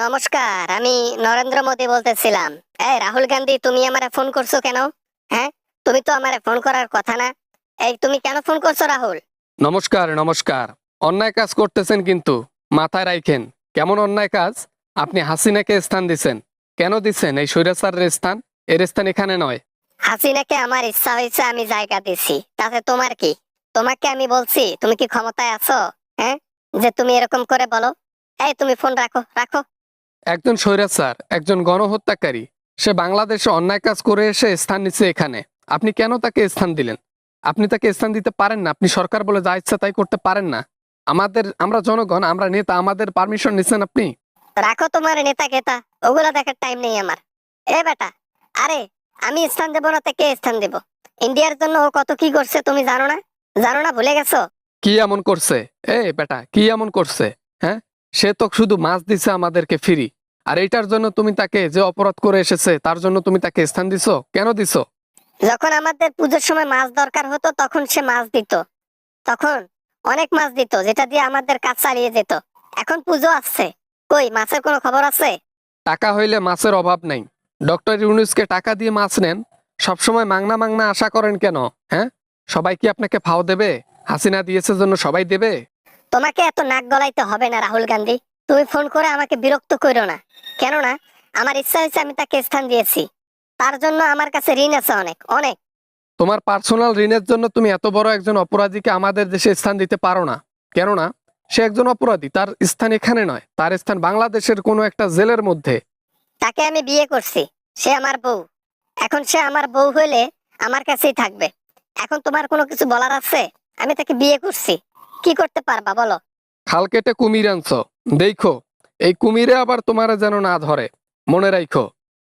নমস্কার। আমি নরেন্দ্র মোদী বলতেছিলাম। এই রাহুল গান্ধী, তুমি আমারে ফোন করছো কেন? হ্যাঁ, তুমি তো আমারে ফোন করার কথা না। এই তুমি কেন ফোন করছো রাহুল? নমস্কার নমস্কার। অন্যায় কাজ করতেছেন কিন্তু মাথায় রাখেন। কেমন অন্যায় কাজ? আপনি হাসিনাকে স্থান দিছেন। কেন দিছেন এই স্বৈরাচারের স্থান? এর স্থান এখানে নয়। হাসিনাকে আমার ইচ্ছা হয়েছে, আমি জায়গা দিছি, তাতে তোমার কি? তোমাকে আমি বলছি তুমি কি ক্ষমতায় আছো? হ্যাঁ, যে তুমি এরকম করে বলো। এই তুমি ফোন রাখো রাখো। একজন স্বৈরাচার, একজন গণহত্যাকারী, সে বাংলাদেশে অন্যায় কাজ করে এসে স্থান নিচ্ছে এখানে। আপনি কেন তাকে স্থান দিলেন? আপনি তাকে স্থান দিতে পারেন না। আপনি সরকার বলে যা ইচ্ছা তাই করতে পারেন না। আমরা জনগণ, আমরা নেতা, আমাদের পারমিশন নিচ্ছেন আপনি? রাখো তোমার নেতা কেতা, ওগুলা দেখার টাইম নেই আমার। এ বেটা, আরে আমি স্থান দেবো না তো কে স্থান দেব? ইন্ডিয়ার জন্য ও কত কি করছে তুমি জানো না? জানো না, ভুলে গেছো? কি এমন করছে? বেটা, কি এমন করছে? হ্যাঁ, সে তো শুধু মাছ দিছে আমাদেরকে ফ্রি। আর এইটার জন্য তুমি তাকে, যে অপরাধ করে এসেছে তার জন্য তুমি তাকে স্থান দিছো? কেন দিছো? যখন আমাদের পুজোর সময় মাছ দরকার হতো তখন সে মাছ দিত। তখন অনেক মাছ দিত, যেটা দিয়ে আমাদের কাজ চালিয়ে যেত। এখন পুজো আসছে, কই মাছের কোনো খবর আছে? টাকা হইলে মাছের অভাব নাই। ডক্টর ইউনুসকে টাকা দিয়ে মাছ নেন, সবসময় মাংনা মাংনা আশা করেন কেন? হ্যাঁ, সবাই কি আপনাকে ফাও দেবে? হাসিনা দিয়েছে জন্য সবাই দেবে? তোমাকে এত নাক গলাইতে হবে না রাহুল গান্ধী। তুমি ফোন করে আমাকে বিরক্ত করো না। কেননা আমার ইচ্ছা হয়েছে, আমি তাকে স্থান দিয়েছি। তার জন্য আমার কাছে ঋণ আছে অনেক অনেক। তোমার পার্সোনাল ঋণের জন্য তুমি এত বড় একজন অপরাধীকে আমাদের দেশে স্থান দিতে পারো না। কেননা সে একজন অপরাধী, তার স্থান এখানে নয়, তার স্থান বাংলাদেশের কোনো একটা জেলের মধ্যে। তাকে আমি বিয়ে করছি, সে আমার বউ। এখন সে আমার বউ হইলে আমার কাছেই থাকবে। এখন তোমার কোনো কিছু বলার আছে? আমি তাকে বিয়ে করছি, কি করতে পারবা বলো? খাল কেটে কুমির আনছো, দেখো এই কুমিরে আবার তোমার যেন না ধরে। মনে রাখো,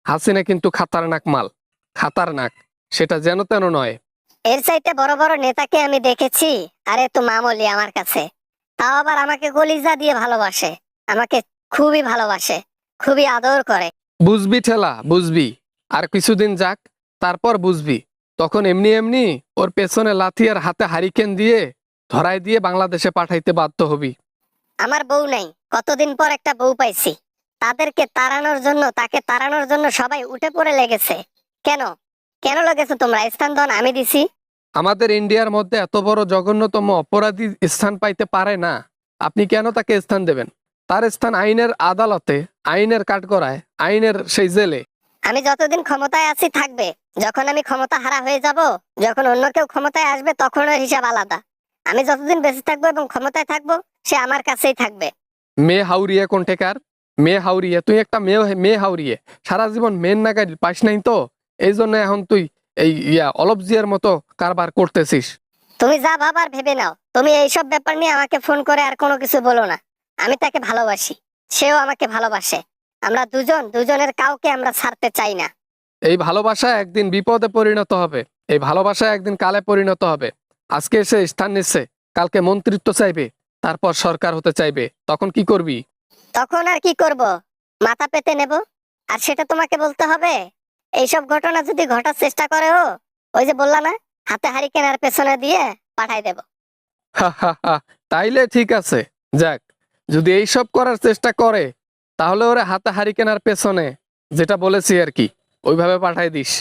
হাসিনা কিন্তু খাতারনাক মাল। খাতারনাক, সেটা যেন তেন নয়। এর চাইতে বড় বড় নেতাকে আমি দেখেছি, আরে তো মামুলি আমার কাছে। তাও আবার আমাকে কলিজা দিয়ে ভালোবাসে, আমাকে খুবই ভালোবাসে, খুবই আদর করে। বুঝবি ঠেলা, বুঝবি। আর কিছুদিন যাক, তারপর বুঝবি। তখন এমনি এমনি ওর পেছনে লাথি আর হাতে হারিকেন দিয়ে ধরাই দিয়ে বাংলাদেশে পাঠাইতে বাধ্য হবি। আমার বউ নাই, কতদিন পর একটা বউ পাইছি। তাদেরকে তাড়ানোর জন্য, তাকে তাড়ানোর জন্য সবাই উঠে পড়ে লেগেছে। কেন? কেন লেগেছে তোমরা? স্থান দান আমি দিছি। আমাদের ইন্ডিয়ার মধ্যে এত বড় জঘন্যতম অপরাধী স্থান পাইতে পারে না, আপনি কেন তাকে স্থান দেবেন? তার স্থান আইনের আদালতে, আইনের কাঠগড়ায়, আইনের সেই জেলে। আমি যতদিন ক্ষমতায় আছি থাকবে। যখন আমি ক্ষমতা হারা হয়ে যাব, যখন অন্য কেউ ক্ষমতায় আসবে, তখন ওর হিসাব আলাদা। আমি যতদিন বেঁচে থাকবো এবং ক্ষমতায় থাকবো, সে আমার কাছেই থাকবে। মেয়ে হাউরিয়ে কোনটেকার? মেয়ে হাউরিয়ে, তুই একটা মেয়ে হাউরিয়ে। সারা জীবন মেন নাগারি পাইস নাই তো, এই জন্য এখন তুই এই অলপ জিয়ার মতো কারবার করতেছিস। তুমি যা ভাবার ভেবে নাও। তুমি এইসব ব্যাপার নিয়ে আমাকে ফোন করে আর কোনো কিছু বলো না। আমি তাকে ভালোবাসি, সেও আমাকে ভালোবাসে। আমরা দুজন দুজনের কাউকে আমরা ছাড়তে চাই না। এই ভালোবাসা একদিন বিপদে পরিণত হবে। এই ভালোবাসা একদিন কালে পরিণত হবে। আজকে সে স্থান নিচ্ছে, কালকে মন্ত্রিত্ব চাইবে, তারপর সরকার হতে চাইবে। তখন কি করবি? তখন আর কি করব? মাথা পেতে নেব। আর সেটা তোমাকে বলতে হবে? এইসব ঘটনা যদি ঘটার চেষ্টা করে, ওই যে বললা না, হাতে হারিকেন আর পেছনে দিয়ে পাঠাই দেব। হা হা হা। তাইলে ঠিক আছে, যাক। যদি এইসব করার চেষ্টা করে, তাহলে ওরে হাতে হারিকেনার পেছনে, যেটা বলেছি আর কি, ওইভাবে পাঠাই দিস।